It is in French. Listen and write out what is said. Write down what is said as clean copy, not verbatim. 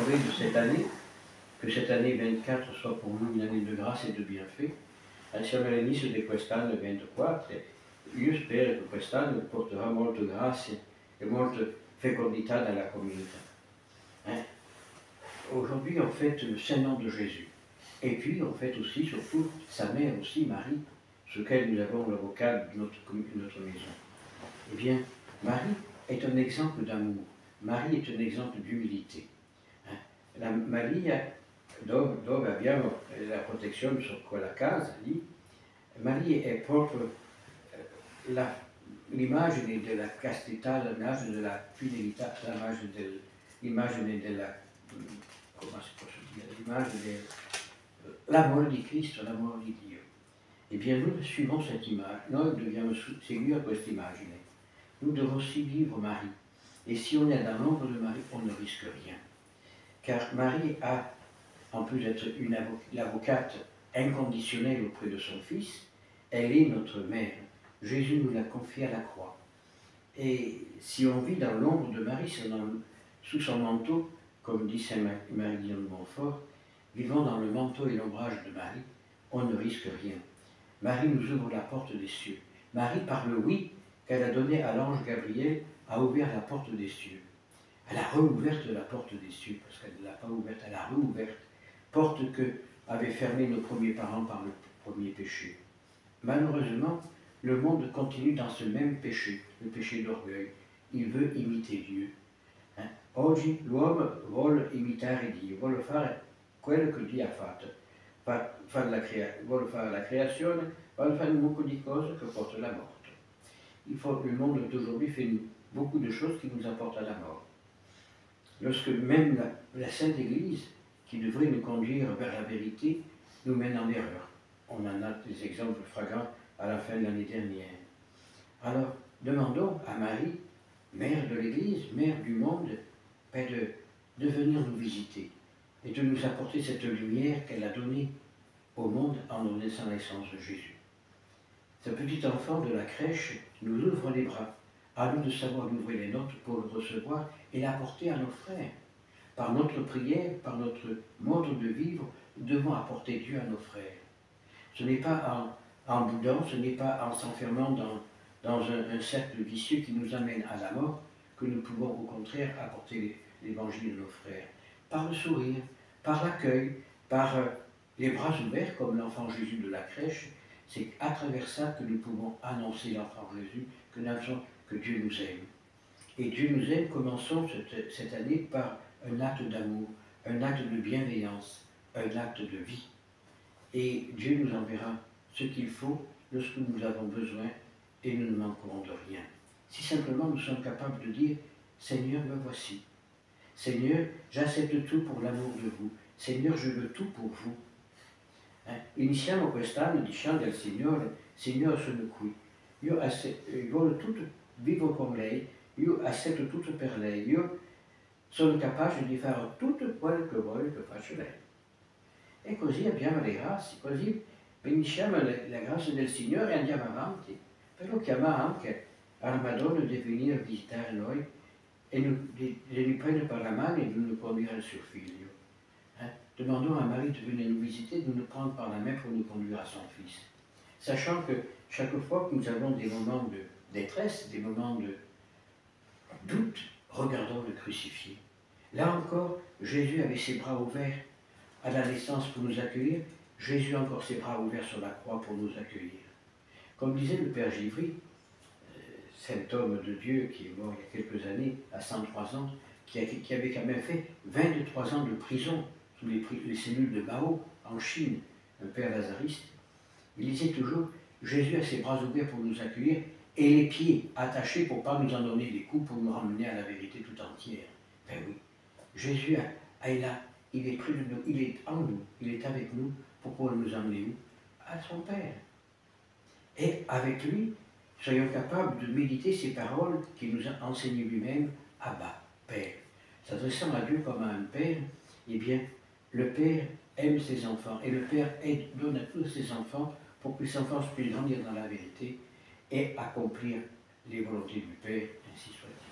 sauver de cette année, que cette année 24 soit pour nous une année de grâce e di bienfait. Siamo all'inizio di quest'anno 24, io spero che quest'anno porterà molte grazie e molte fécondità dans la communauté. Hein? Aujourd'hui, on fête le Saint-Nom de Jésus. Et puis, on fête aussi, surtout, sa mère aussi, Marie, sur laquelle nous avons le vocal de notre maison. Eh bien, Marie est un exemple d'amour. Marie est un exemple d'humilité. La Maria, dove abbiamo la protezione su quella casa lì, Maria è proprio l'immagine della castità, l'immagine della fidelità, l'immagine della, come si può dire, l'immagine dell'amore di Cristo, l'amore di Dio. Eh bien, nous suivons cette image, noi dobbiamo seguire questa immagine. Nous devons aussi vivre Marie. Et si on est dans l'ombre de Marie, on ne risque rien. Car Marie a, en plus d'être l'avocate inconditionnelle auprès de son Fils, elle est notre mère. Jésus nous l'a confiée à la croix. Et si on vit dans l'ombre de Marie, sous son manteau, comme dit Saint Marie-Guillaume de Montfort, vivant dans le manteau et l'ombrage de Marie, on ne risque rien. Marie nous ouvre la porte des cieux. Marie, par le oui qu'elle a donné à l'ange Gabriel, a ouvert la porte des cieux. Elle a rouverte la porte des cieux, parce qu'elle ne l'a pas ouverte, elle a rouverte. Porte que avaient fermée nos premiers parents par le premier péché. Malheureusement, le monde continue dans ce même péché, le péché d'orgueil. Il veut imiter Dieu. Oggi l'uomo vuole imitare Dio, vuole fare quello che Dio ha fatto. Vuole fare la creazione, vuole fare un mucchio di cose che portano alla morte. Le monde d'aujourd'hui fait beaucoup de choses qui nous apportent à la mort. Lorsque même la Sainte Église, qui devrait nous conduire vers la vérité, nous mène en erreur. On en a des exemples flagrants à la fin de l'année dernière. Alors, demandons à Marie, mère de l'Église, mère du monde, de venir nous visiter et de nous apporter cette lumière qu'elle a donnée au monde en nous laissant la naissance de Jésus. Ce petit enfant de la crèche nous ouvre les bras. À nous de savoir ouvrir les nôtres pour le recevoir et l'apporter à nos frères. Par notre prière, par notre mode de vivre, nous devons apporter Dieu à nos frères. Ce n'est pas en boudant, ce n'est pas en s'enfermant dans un cercle vicieux qui nous amène à la mort que nous pouvons au contraire apporter l'évangile à nos frères. Par le sourire, par l'accueil, par les bras ouverts comme l'enfant Jésus de la crèche, c'est à travers ça que nous pouvons annoncer l'enfant Jésus, que Dieu nous aime. Et Dieu nous aime, commençons cette année par un acte d'amour, un acte de bienveillance, un acte de vie. Et Dieu nous enverra ce qu'il faut lorsque nous avons besoin et nous ne manquerons de rien. Si simplement nous sommes capables de dire « Seigneur, me voici. Seigneur, j'accepte tout pour l'amour de vous. Seigneur, je veux tout pour vous. » Iniziamo quest'anno dicendo al Signore, Signore sono qui, io voglio tutto, vivo con lei, io accetto tutto per lei, io sono capace di fare tutto quello che voglio che faccia lei. E così abbiamo le grazie, così benediciamo la grazia del Signore e andiamo avanti. Però chiama anche alla Madonna di venire a visitare noi e di prendere per la mano e di nous conduire al suo figlio. Demandons à Marie de venir nous visiter, de nous prendre par la main pour nous conduire à son Fils. Sachant que chaque fois que nous avons des moments de détresse, des moments de doute, regardons le crucifié. Là encore, Jésus avait ses bras ouverts à la naissance pour nous accueillir. Jésus a encore ses bras ouverts sur la croix pour nous accueillir. Comme disait le Père Givry, cet homme de Dieu qui est mort il y a quelques années, à 103 ans, qui avait quand même fait 23 ans de prison sous les cellules de Mao, en Chine, un père lazariste, il disait toujours, Jésus a ses bras ouverts pour nous accueillir et les pieds attachés pour ne pas nous en donner des coups, pour nous ramener à la vérité tout entière. Ben oui, Jésus est là, il est près de nous, il est en nous, il est avec nous pour pouvoir nous emmener où? À son Père. Et avec lui, soyons capables de méditer ces paroles qu'il nous a enseignées lui-même, Abba, Père. S'adressant à Dieu comme à un Père, eh bien, le Père aime ses enfants et le Père donne à tous ses enfants pour que les enfants puissent grandir dans la vérité et accomplir les volontés du Père, ainsi soit-il.